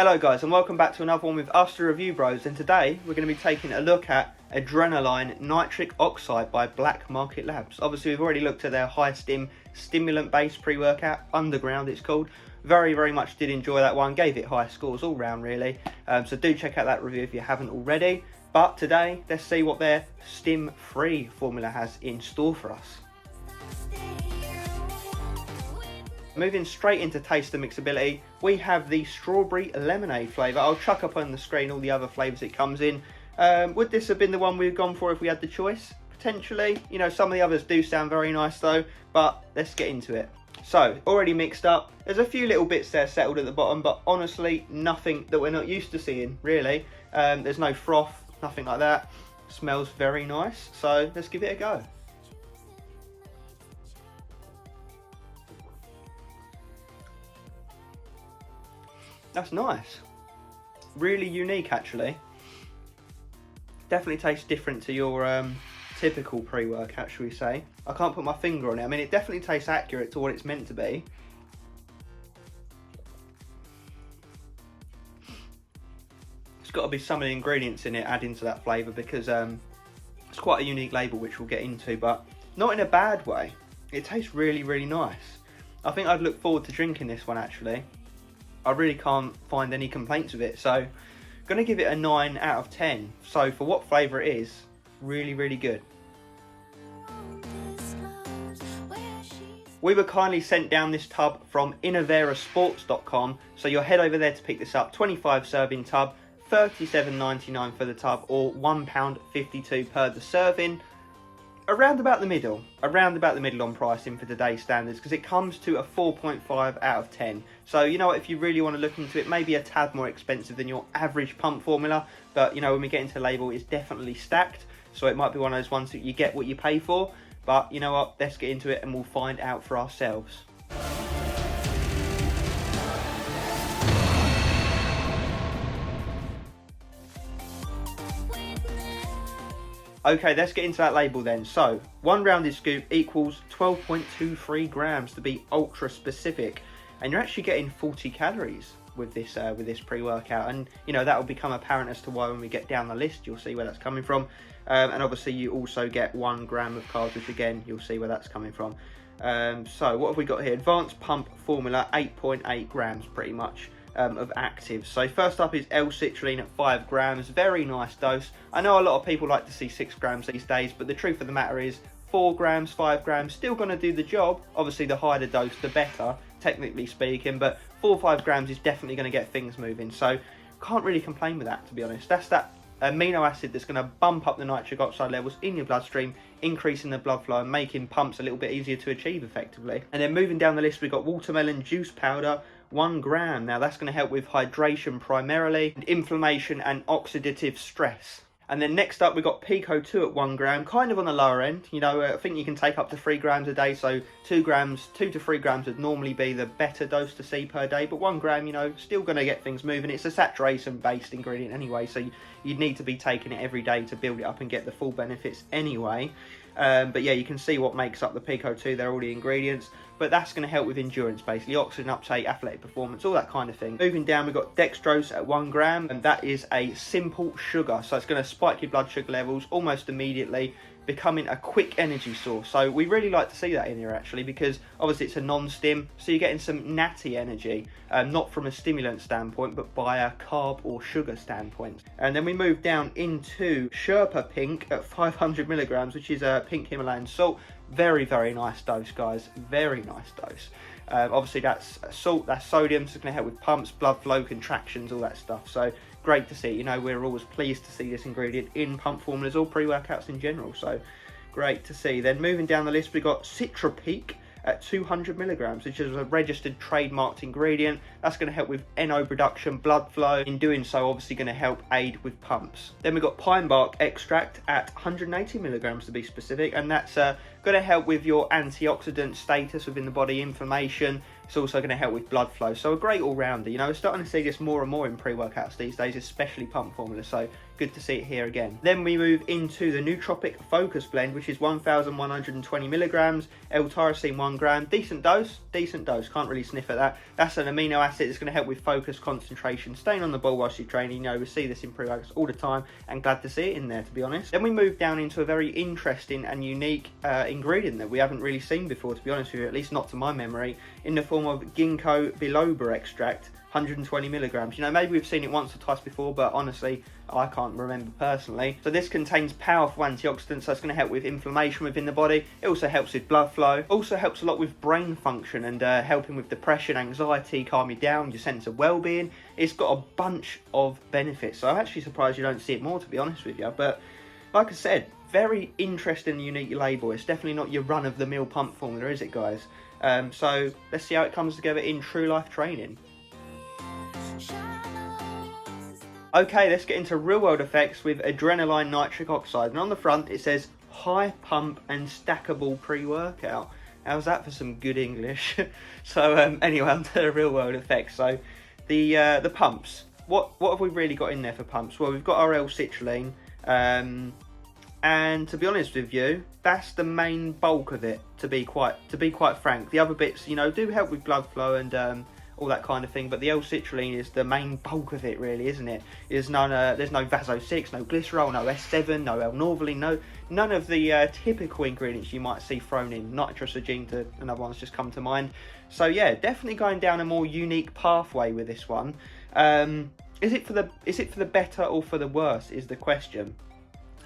Hello guys, and welcome back to another one with us, the Review Bros, and today we're going to be taking a look at Adrenolyn Nitric Oxide by Black Market Labs. Obviously we've already looked at their high stim stimulant based pre-workout, Underground it's called. Very much did enjoy that one, gave it high scores all round really, so do check out that review if you haven't already. But today let's see what their stim free formula has in store for us. Moving straight into taste and mixability, we have the strawberry lemonade flavour. I'll chuck up on the screen all the other flavours it comes in. Would this have been the one we've gone for if we had the choice? Potentially. You know, some of the others do sound very nice though, but let's get into it. So, already mixed up. There's a few little bits there settled at the bottom, but honestly, nothing that we're not used to seeing, really. There's no froth, nothing like that. Smells very nice, so let's give it a go. That's nice. Really unique, actually. Definitely tastes different to your typical pre-workout, shall we say. I can't put my finger on it. I mean, it definitely tastes accurate to what it's meant to be. It's got to be some of the ingredients in it adding to that flavour, because it's quite a unique label, which we'll get into, but not in a bad way. It tastes really nice. I think I'd look forward to drinking this one, actually. I really can't find any complaints with it, so I'm going to give it a 9 out of 10. So for what flavour it is, really good. We were kindly sent down this tub from innoverasports.com, so you'll head over there to pick this up. 25 serving tub, $37.99 for the tub, or £1.52 per the serving. Around about the middle on pricing for today's standards, because it comes to a 4.5 out of 10. So you know what, if you really want to look into it, maybe a tad more expensive than your average pump formula, but you know, when we get into the label, it's definitely stacked, so it might be one of those ones that you get what you pay for. But you know what, let's get into it and we'll find out for ourselves. Okay, let's get into that label then. So, 1 rounded scoop equals 12.23 grams to be ultra specific, and you're actually getting 40 calories with this pre-workout, and you know that will become apparent as to why when we get down the list you'll see where that's coming from. And obviously you also get 1 gram of carbs, which again you'll see where that's coming from. So what have we got here? Advanced pump formula, 8.8 grams pretty much. Of actives. So first up is L-citrulline at 5 grams, very nice dose. I know a lot of people like to see 6 grams these days, but the truth of the matter is 4 grams, 5 grams, still going to do the job. Obviously the higher the dose the better, technically speaking, but 4 or 5 grams is definitely going to get things moving, so can't really complain with that, to be honest. That's that amino acid that's going to bump up the nitric oxide levels in your bloodstream, increasing the blood flow and making pumps a little bit easier to achieve effectively. And then moving down the list, we've got watermelon juice powder, 1 gram. Now that's going to help with hydration primarily, and inflammation and oxidative stress. And then next up we've got Pico 2 at 1 gram, kind of on the lower end. You know, I think you can take up to 3 grams a day, so 2 to 3 grams would normally be the better dose to see per day, but 1 gram, you know, still going to get things moving. It's a saturation based ingredient anyway, so you'd need to be taking it every day to build it up and get the full benefits anyway. But yeah, you can see what makes up the Pico 2, they're all the ingredients, but that's going to help with endurance basically, oxygen uptake, athletic performance, all that kind of thing. Moving down, we've got dextrose at 1 gram, and that is a simple sugar, so it's going to spike your blood sugar levels almost immediately, becoming a quick energy source. So we really like to see that in here actually, because obviously it's a non-stim, so you're getting some natty energy, not from a stimulant standpoint, but by a carb or sugar standpoint. And then we move down into Sherpa Pink at 500 milligrams, which is a pink Himalayan salt. Very nice dose, guys, very nice dose. Obviously that's salt, that's sodium, so it's going to help with pumps, blood flow, contractions, all that stuff. So great to see. You know, we're always pleased to see this ingredient in pump formulas or pre-workouts in general, so great to see. Then moving down the list, we've got Citra Peak at 200 milligrams, which is a registered trademarked ingredient. That's going to help with NO production, blood flow. In doing so, obviously going to help aid with pumps. Then we've got pine bark extract at 180 milligrams to be specific, and that's going to help with your antioxidant status within the body, inflammation. It's also going to help with blood flow, so a great all-rounder. You know, we're starting to see this more and more in pre-workouts these days, especially pump formulas, so good to see it here again. Then we move into the Nootropic Focus Blend, which is 1,120 milligrams, L-tyrosine 1 gram. Decent dose, can't really sniff at that. That's an amino acid that's going to help with focus, concentration, staying on the ball whilst you're training. You know, we see this in pre-workouts all the time, and glad to see it in there, to be honest. Then we move down into a very interesting and unique ingredient that we haven't really seen before, to be honest with you, at least not to my memory, in the form of ginkgo biloba extract, 120 milligrams. You know, maybe we've seen it once or twice before, but honestly, I can't remember personally. So this contains powerful antioxidants, so it's going to help with inflammation within the body. It also helps with blood flow. Also helps a lot with brain function and helping with depression, anxiety, calm you down, your sense of well-being. It's got a bunch of benefits. So I'm actually surprised you don't see it more, to be honest with you. But like I said, very interesting and unique label. It's definitely not your run-of-the-mill pump formula, is it, guys? So let's see how it comes together in true life training. Okay, let's get into real world effects with Adrenolyn Nitric Oxide. And on the front it says high pump and stackable pre-workout. How's that for some good English? So anyway, on to the real world effects. So the pumps. What have we really got in there for pumps? Well, we've got our L-citrulline, and to be honest with you, that's the main bulk of it, to be quite frank. The other bits, you know, do help with blood flow and all that kind of thing, but the L-citrulline is the main bulk of it, really, isn't it? There's no Vaso-6, no glycerol, no S7, no L-norvaline, none of the typical ingredients you might see thrown in. Nitrosogene, to another one's just come to mind. So yeah, definitely going down a more unique pathway with this one. Is it for the better or for the worse is the question.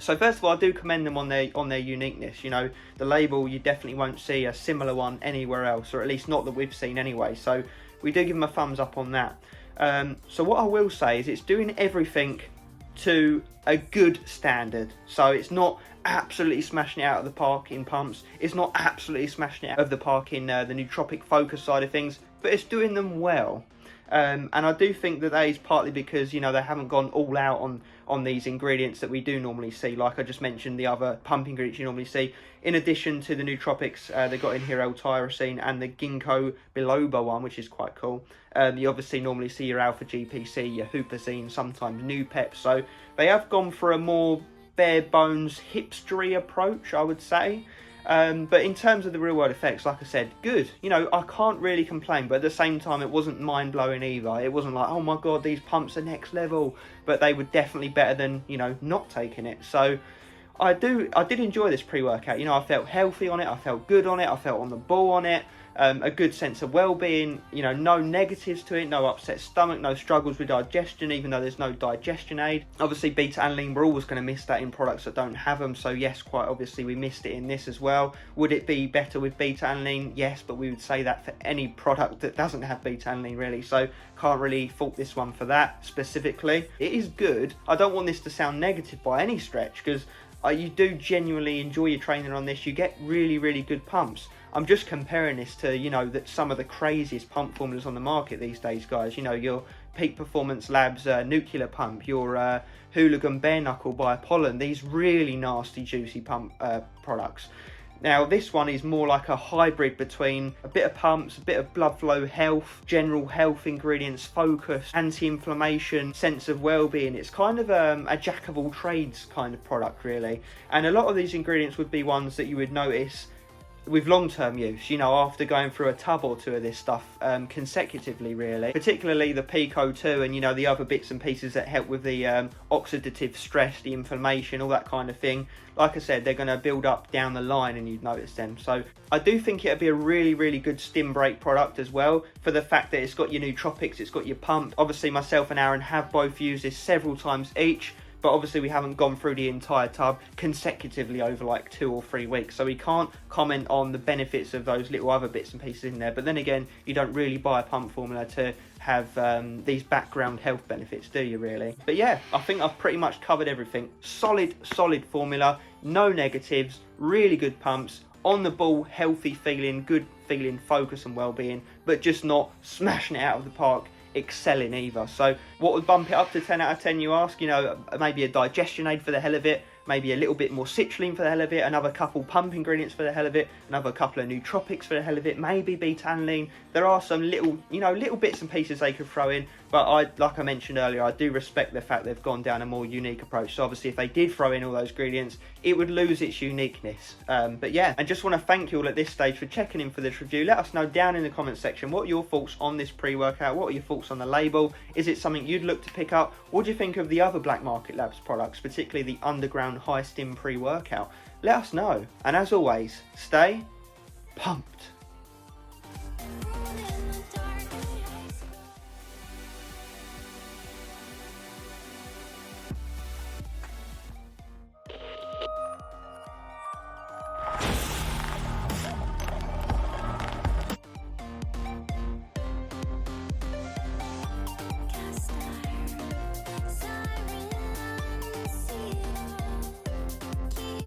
So first of all, I do commend them on their uniqueness. You know, the label, you definitely won't see a similar one anywhere else, or at least not that we've seen anyway. So we do give them a thumbs up on that. So what I will say is it's doing everything to a good standard. So it's not absolutely smashing it out of the park in pumps. It's not absolutely smashing it out of the park in the nootropic focus side of things, but it's doing them well. And I do think that is partly because, you know, they haven't gone all out on these ingredients that we do normally see. Like I just mentioned, the other pump ingredients you normally see. In addition to the nootropics, they got in here L-tyrosine and the ginkgo biloba one, which is quite cool. You obviously normally see your alpha GPC, your huperzine, sometimes Noopeps. So they have gone for a more bare bones hipstery approach, I would say. But in terms of the real world effects, like I said, good. You know, I can't really complain, but at the same time, it wasn't mind blowing either. It wasn't like, oh my God, these pumps are next level, but they were definitely better than, you know, not taking it. So I did enjoy this pre-workout. You know, I felt healthy on it. I felt good on it. I felt on the ball on it. A good sense of well-being, you know, no negatives to it, no upset stomach, no struggles with digestion, even though there's no digestion aid. Obviously, beta-alanine, we're always going to miss that in products that don't have them, so yes, quite obviously, we missed it in this as well. Would it be better with beta-alanine? Yes, but we would say that for any product that doesn't have beta-alanine, really, so can't really fault this one for that specifically. It is good. I don't want this to sound negative by any stretch, because you do genuinely enjoy your training on this. You get really, really good pumps. I'm just comparing this to, you know, that some of the craziest pump formulas on the market these days, guys. You know, your Peak Performance Labs nuclear pump, your Hooligan Bare Knuckle by Apollon, these really nasty, juicy pump products. Now, this one is more like a hybrid between a bit of pumps, a bit of blood flow health, general health ingredients, focus, anti-inflammation, sense of well-being. It's kind of a jack of all trades kind of product, really. And a lot of these ingredients would be ones that you would notice with long-term use, you know, after going through a tub or two of this stuff consecutively, really. Particularly the Pico 2 and, you know, the other bits and pieces that help with the oxidative stress, the inflammation, all that kind of thing. Like I said, they're going to build up down the line and you'd notice them. So I do think it'd be a really, really good stim break product as well, for the fact that it's got your nootropics, it's got your pump. Obviously, myself and Aaron have both used this several times each, but obviously we haven't gone through the entire tub consecutively over like 2 or 3 weeks, so we can't comment on the benefits of those little other bits and pieces in there. But then again, you don't really buy a pump formula to have these background health benefits, do you, really? But yeah, I think I've pretty much covered everything. Solid formula, no negatives, really good pumps, on the ball, healthy feeling, good feeling, focus and well-being, but just not smashing it out of the park, excelling either. So what would bump it up to 10 out of 10, you ask? You know, maybe a digestion aid for the hell of it, maybe a little bit more citrulline for the hell of it, another couple pump ingredients for the hell of it, another couple of nootropics for the hell of it, maybe beta-alanine. There are some little, you know, little bits and pieces they could throw in, but like I mentioned earlier, I do respect the fact they've gone down a more unique approach. So obviously if they did throw in all those ingredients, it would lose its uniqueness. But yeah, and just want to thank you all at this stage for checking in for this review. Let us know down in the comment section, what are your thoughts on this pre-workout? What are your thoughts on the label? Is it something you'd look to pick up? What do you think of the other Black Market Labs products, particularly the Underground High Stim pre-workout? Let us know. And as always, stay pumped.